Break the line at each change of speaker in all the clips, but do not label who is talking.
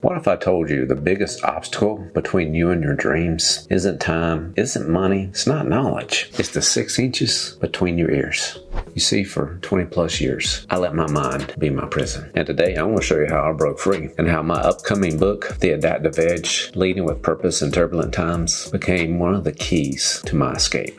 What if I told you the biggest obstacle between you and your dreams isn't time, isn't money, it's not knowledge. It's the 6 inches between your ears. You see, for 20 plus years, I let my mind be my prison. And today I want to show you how I broke free and how my upcoming book, The Adaptive Edge, Leading with Purpose in Turbulent Times, became one of the keys to my escape.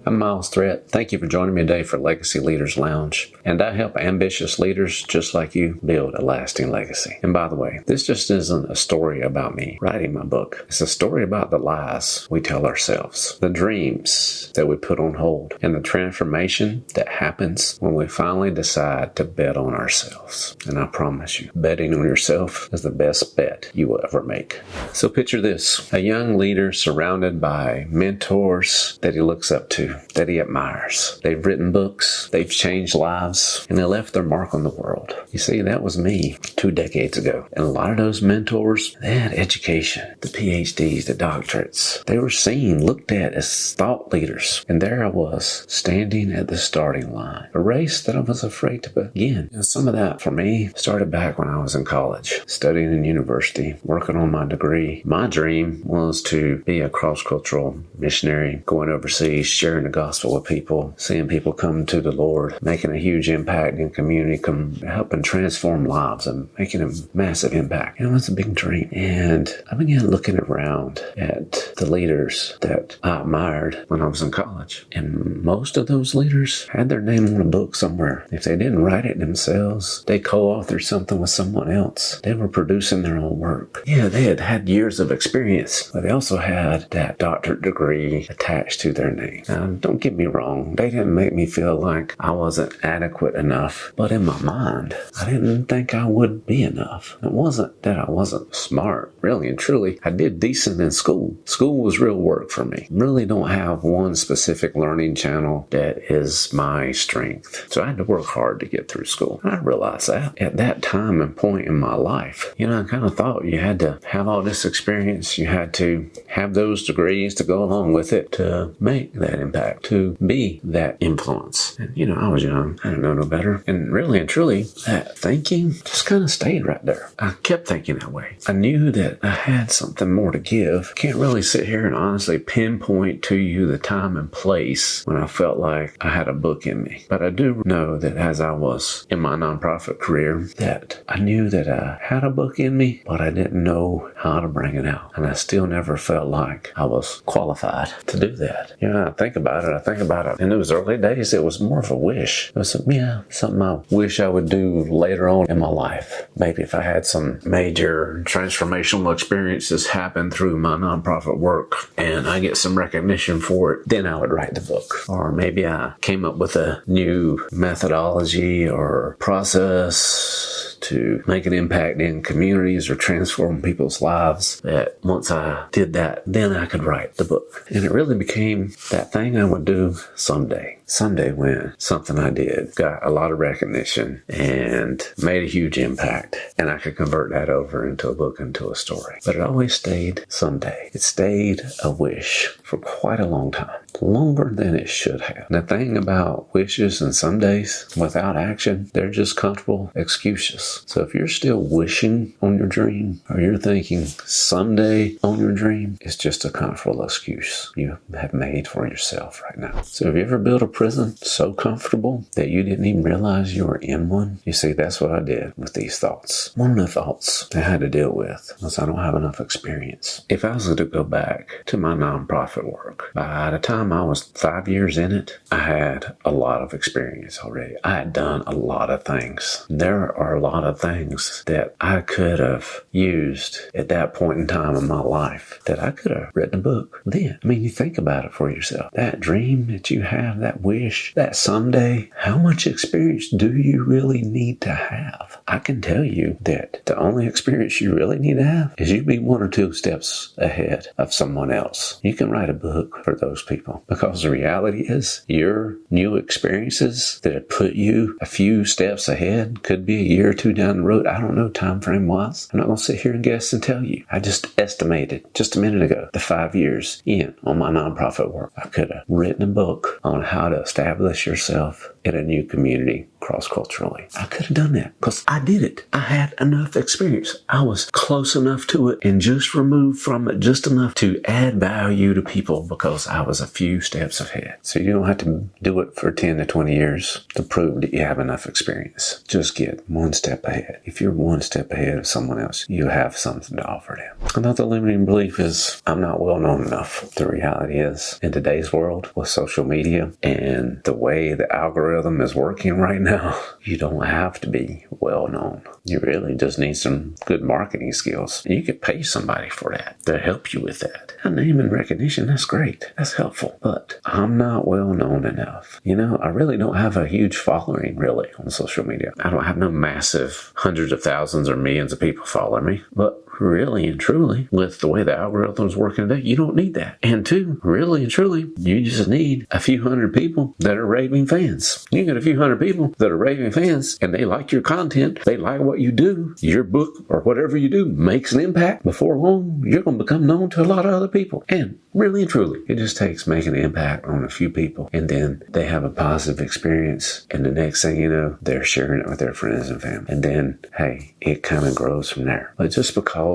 I'm Miles Threat. Thank you for joining me today for Legacy Leaders Lounge. And I help ambitious leaders just like you build a lasting legacy. And by the way, this just isn't a story about me writing my book. It's a story about the lies we tell ourselves, the dreams that we put on hold, and the transformation that happens when we finally decide to bet on ourselves. And I promise you, betting on yourself is the best bet you will ever make. So picture this, a young leader surrounded by mentors that he looks up to, that he admires. They've written books, they've changed lives, and they left their mark on the world. You see, that was me 2 decades ago. And a lot of those mentors, they had education, the PhDs, the doctorates. They were seen, looked at as thought leaders. And there I was, standing at the starting line. A race that I was afraid to begin. And some of that, for me, started back when I was in college, studying in university, working on my degree. My dream was to be a cross-cultural missionary, going overseas, sharing the gospel with people, seeing people come to the Lord, making a huge impact in community, helping transform lives and making a massive impact. And it was a big dream. And I began looking around at the leaders that I admired when I was in college. And most of those leaders had their name on a book somewhere. If they didn't write it themselves, they co-authored something with someone else. They were producing their own work. Yeah, they had had years of experience, but they also had that doctorate degree attached to their name. Now, don't get me wrong, they didn't make me feel like I wasn't adequate enough, but in my mind, I didn't think I would be enough. It wasn't that I wasn't smart, really and truly. I did decent in school. School was real work for me. Really don't have one specific learning channel that is my strength. So I had to work hard to get through school. And I realized that at that time and point in my life, I kind of thought you had to have all this experience, you had to have those degrees to go along with it to make that impact, to be that influence. And I was young. I didn't know no better. And really and truly, that thinking just kind of stayed right there. I kept thinking that way. I knew that I had something more to give. Can't really sit here and honestly pinpoint to you the time and place when I felt like I had a book in me. But I do know that as I was in my nonprofit career, that I knew that I had a book in me, but I didn't know how to bring it out. And I still never felt like I was qualified to do that. I think about it. In those early days, it was more of a wish. It was something I wish I would do later on in my life. Maybe if I had some major transformational experiences happen through my nonprofit work and I get some recognition for it, then I would write the book. Or maybe I came up with a new methodology or process to make an impact in communities or transform people's lives, that once I did that, then I could write the book. And it really became that thing I would do someday. Someday when something I did got a lot of recognition and made a huge impact, and I could convert that over into a book, into a story. But it always stayed someday. It stayed a wish for quite a long time, longer than it should have. And the thing about wishes and somedays without action, they're just comfortable excuses. So if you're still wishing on your dream, or you're thinking someday on your dream, it's just a comfortable excuse you have made for yourself right now. So have you ever built a prison so comfortable that you didn't even realize you were in one? You see, that's what I did with these thoughts. One of the thoughts I had to deal with was I don't have enough experience. If I was to go back to my nonprofit work, by the time I was 5 years in it, I had a lot of experience already. I had done a lot of things. There are a lot of things that I could have used at that point in time in my life that I could have written a book then. You think about it for yourself. That dream that you have, that wish, that someday, how much experience do you really need to have? I can tell you that the only experience you really need to have is you be 1 or 2 steps ahead of someone else. You can write a book for those people, because the reality is your new experiences that have put you a few steps ahead could be a year or 2 down the road. I don't know time frame wise. I'm not going to sit here and guess and tell you. I just estimated just a minute ago the 5 years in on my nonprofit work. I could have written a book on how to establish yourself in a new community cross-culturally. I could have done that because I did it. I had enough experience. I was close enough to it and just removed from it just enough to add value to people because I was a few steps ahead. So you don't have to do it for 10 to 20 years to prove that you have enough experience. Just get one step ahead. If you're one step ahead of someone else, you have something to offer them. Another limiting belief is I'm not well known enough. The reality is, in today's world with social media and the way the algorithm is working right now, you don't have to be well known. You really just need some good marketing skills. You could pay somebody for that to help you with that. A name and recognition, that's great. That's helpful. But I'm not well known enough. I really don't have a huge following really on social media. I don't have no massive hundreds of thousands or millions of people following me. But really and truly, with the way the algorithm's working today, you don't need that. And two, really and truly, you just need a few hundred people that are raving fans. You get a few hundred people that are raving fans and they like your content, they like what you do, your book or whatever you do makes an impact. Before long, you're going to become known to a lot of other people. And really and truly, it just takes making an impact on a few people and then they have a positive experience and the next thing you know, they're sharing it with their friends and family. And then, hey, it kind of grows from there. But just because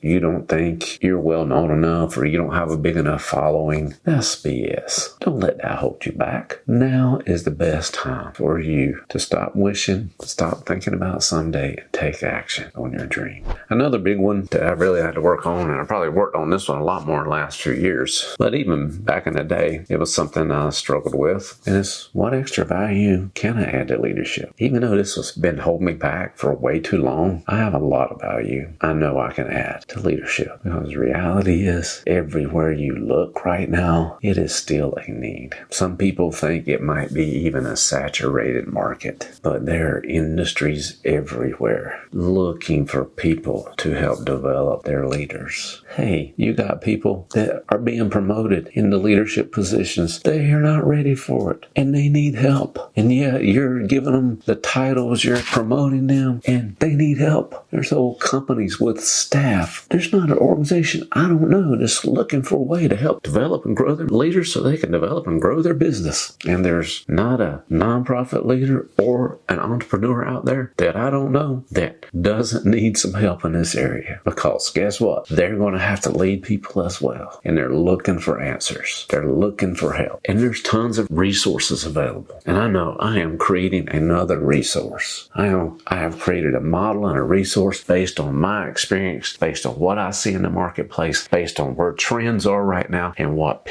you don't think you're well known enough or you don't have a big enough following, that's BS. Don't let that hold you back. Now is the best time for you to stop wishing, stop thinking about someday, and take action on your dream. Another big one that I really had to work on, and I probably worked on this one a lot more in the last few years, but even back in the day, it was something I struggled with, and it's what extra value can I add to leadership? Even though this has been holding me back for way too long, I have a lot of value I know I can add to leadership. Because the reality is, everywhere you look right now, it is still a need. Some people think it might be even a saturated market, but there are industries everywhere looking for people to help develop their leaders. Hey, you got people that are being promoted into leadership positions. They are not ready for it and they need help. And yeah, you're giving them the titles, you're promoting them, and they need help. There's whole companies with staff. There's not an organization, I don't know, just looking for a way to help develop and grow their leaders so they can develop and grow their business. And there's not a nonprofit leader or an entrepreneur out there that I don't know that doesn't need some help in this area. Because guess what? They're going to have to lead people as well. And they're looking for answers. They're looking for help. And there's tons of resources available. And I know I am creating another resource. I have created a model and a resource based on my experience, based on what I see in the marketplace, based on where trends are right now, and what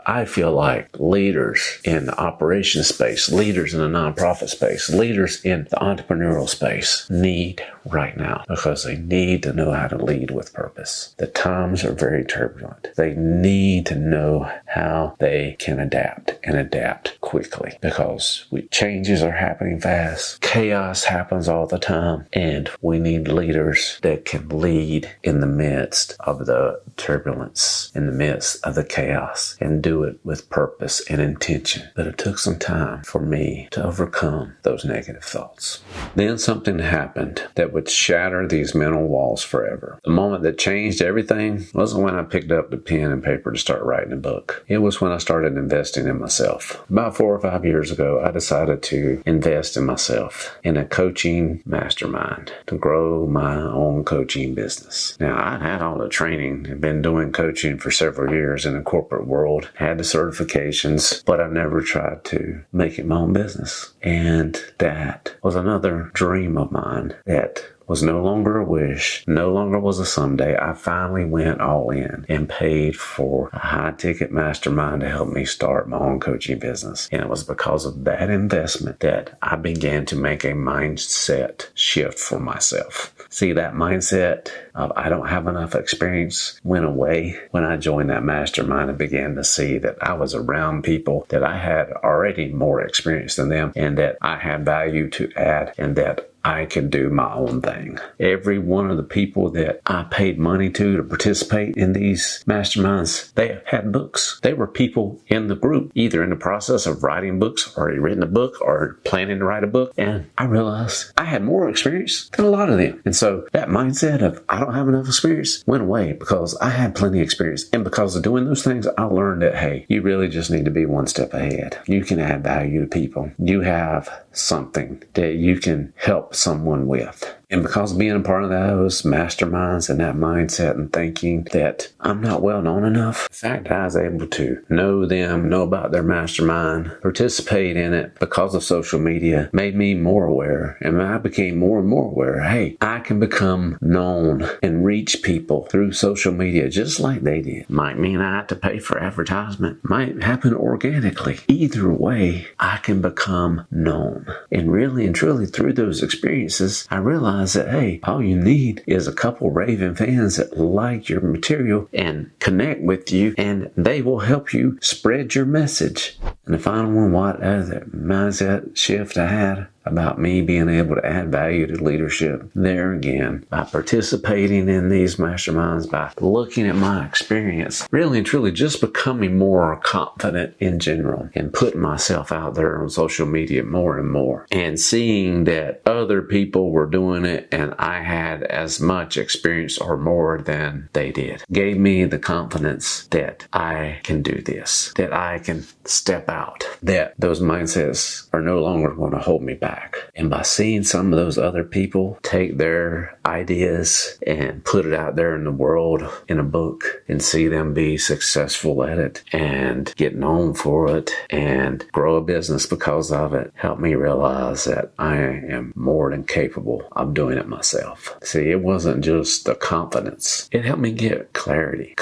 I feel like leaders in the operations space, leaders in the nonprofit space, leaders in the entrepreneurial space need right now, because they need to know how to lead with purpose. The times are very turbulent. They need to know how they can adapt and adapt quickly, because changes are happening fast. Chaos happens all the time, and we need leaders that can lead in the midst of the turbulence, in the midst of the chaos, and do it with purpose and intention. But it took some time for me to overcome those negative thoughts. Then something happened that would shatter these mental walls forever. The moment that changed everything wasn't when I picked up the pen and paper to start writing a book. It was when I started investing in myself. About 4 or 5 years ago, I decided to invest in myself in a coaching mastermind to grow my own coaching business. Now, I had all the training and been doing coaching for several years in the corporate world, had the certifications, but I've never tried to make it my own business. And that was another dream of mine that was no longer a wish, no longer was a someday. I finally went all in and paid for a high-ticket mastermind to help me start my own coaching business. And it was because of that investment that I began to make a mindset shift for myself. See, that mindset of I don't have enough experience went away when I joined that mastermind and began to see that I was around people that I had already more experience than them, and that I had value to add, and that I could do my own thing. Every one of the people that I paid money to participate in these masterminds, they had books. They were people in the group, either in the process of writing books, or already written a book, or planning to write a book. And I realized I had more experience than a lot of them. And so that mindset of I don't have enough experience went away, because I had plenty of experience. And because of doing those things, I learned that, hey, you really just need to be one step ahead. You can add value to people. You have something that you can help someone with. And because being a part of those masterminds and that mindset and thinking that I'm not well known enough, the fact that I was able to know them, know about their mastermind, participate in it because of social media made me more aware. And I became more and more aware, hey, I can become known and reach people through social media just like they did. Might mean I have to pay for advertisement, might happen organically. Either way, I can become known. And really and truly through those experiences, I realized that, hey, all you need is a couple raving fans that like your material and connect with you, and they will help you spread your message. And the final one, what other mindset shift I had about me being able to add value to leadership. There again, by participating in these masterminds, by looking at my experience, really and truly just becoming more confident in general and putting myself out there on social media more and more and seeing that other people were doing it and I had as much experience or more than they did. Gave me the confidence that I can do this, that I can step out, that those mindsets are no longer going to hold me back. And by seeing some of those other people take their ideas and put it out there in the world in a book and see them be successful at it and get known for it and grow a business because of it, helped me realize that I am more than capable of doing it myself. See, it wasn't just the confidence. It helped me get clarity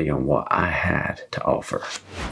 on what I had to offer.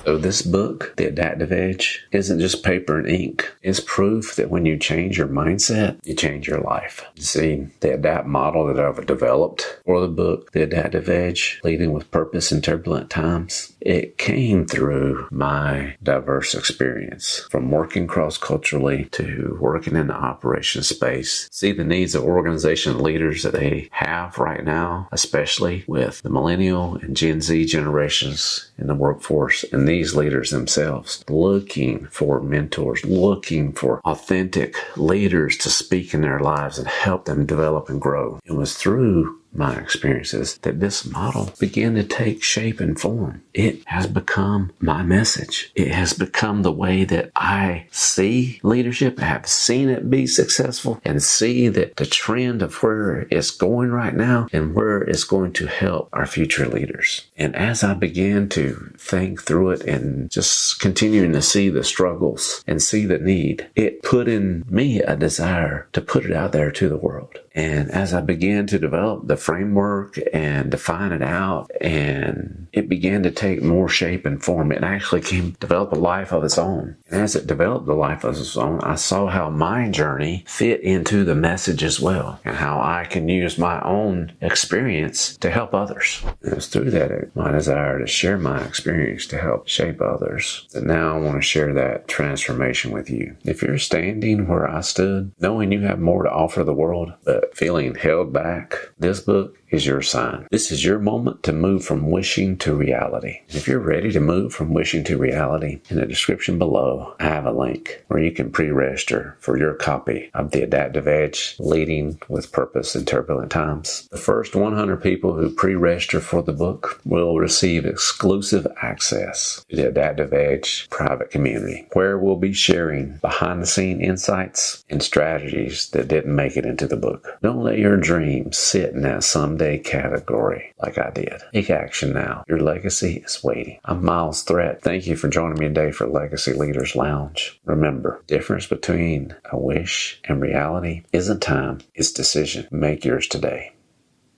So this book, The Adaptive Edge, isn't just paper and ink. It's proof that when you change your mindset, you change your life. You see, the ADAPT model that I've developed for the book, The Adaptive Edge, Leading with Purpose in Turbulent Times, it came through my diverse experience from working cross-culturally to working in the operations space. See the needs of organization leaders that they have right now, especially with the millennial and Gen Z generations in the workforce and these leaders themselves looking for mentors, looking for authentic leaders to speak in their lives and help them develop and grow. It was through my experiences that this model began to take shape and form. It has become my message. It has become the way that I see leadership. I have seen it be successful and see that the trend of where it's going right now and where it's going to help our future leaders. And as I began to think through it and just continuing to see the struggles and see the need, it put in me a desire to put it out there to the world. And as I began to develop the framework and define it out, and it began to take more shape and form, it actually develop a life of its own. And as it developed a life of its own, I saw how my journey fit into the message as well, and how I can use my own experience to help others. And it's through that my desire to share my experience to help shape others that now I want to share that transformation with you. If you're standing where I stood, knowing you have more to offer the world, but feeling held back, this book is your sign. This is your moment to move from wishing to reality. And if you're ready to move from wishing to reality, in the description below, I have a link where you can pre-register for your copy of The Adaptive Edge, Leading with Purpose in Turbulent Times. The first 100 people who pre-register for the book will receive exclusive access to the Adaptive Edge private community, where we'll be sharing behind-the-scene insights and strategies that didn't make it into the book. Don't let your dreams sit in that someday category like I did. Take action now. Your legacy is waiting. I'm Miles Threat. Thank you for joining me today for Legacy Leaders Lounge. Remember, difference between a wish and reality isn't time, it's decision. Make yours today.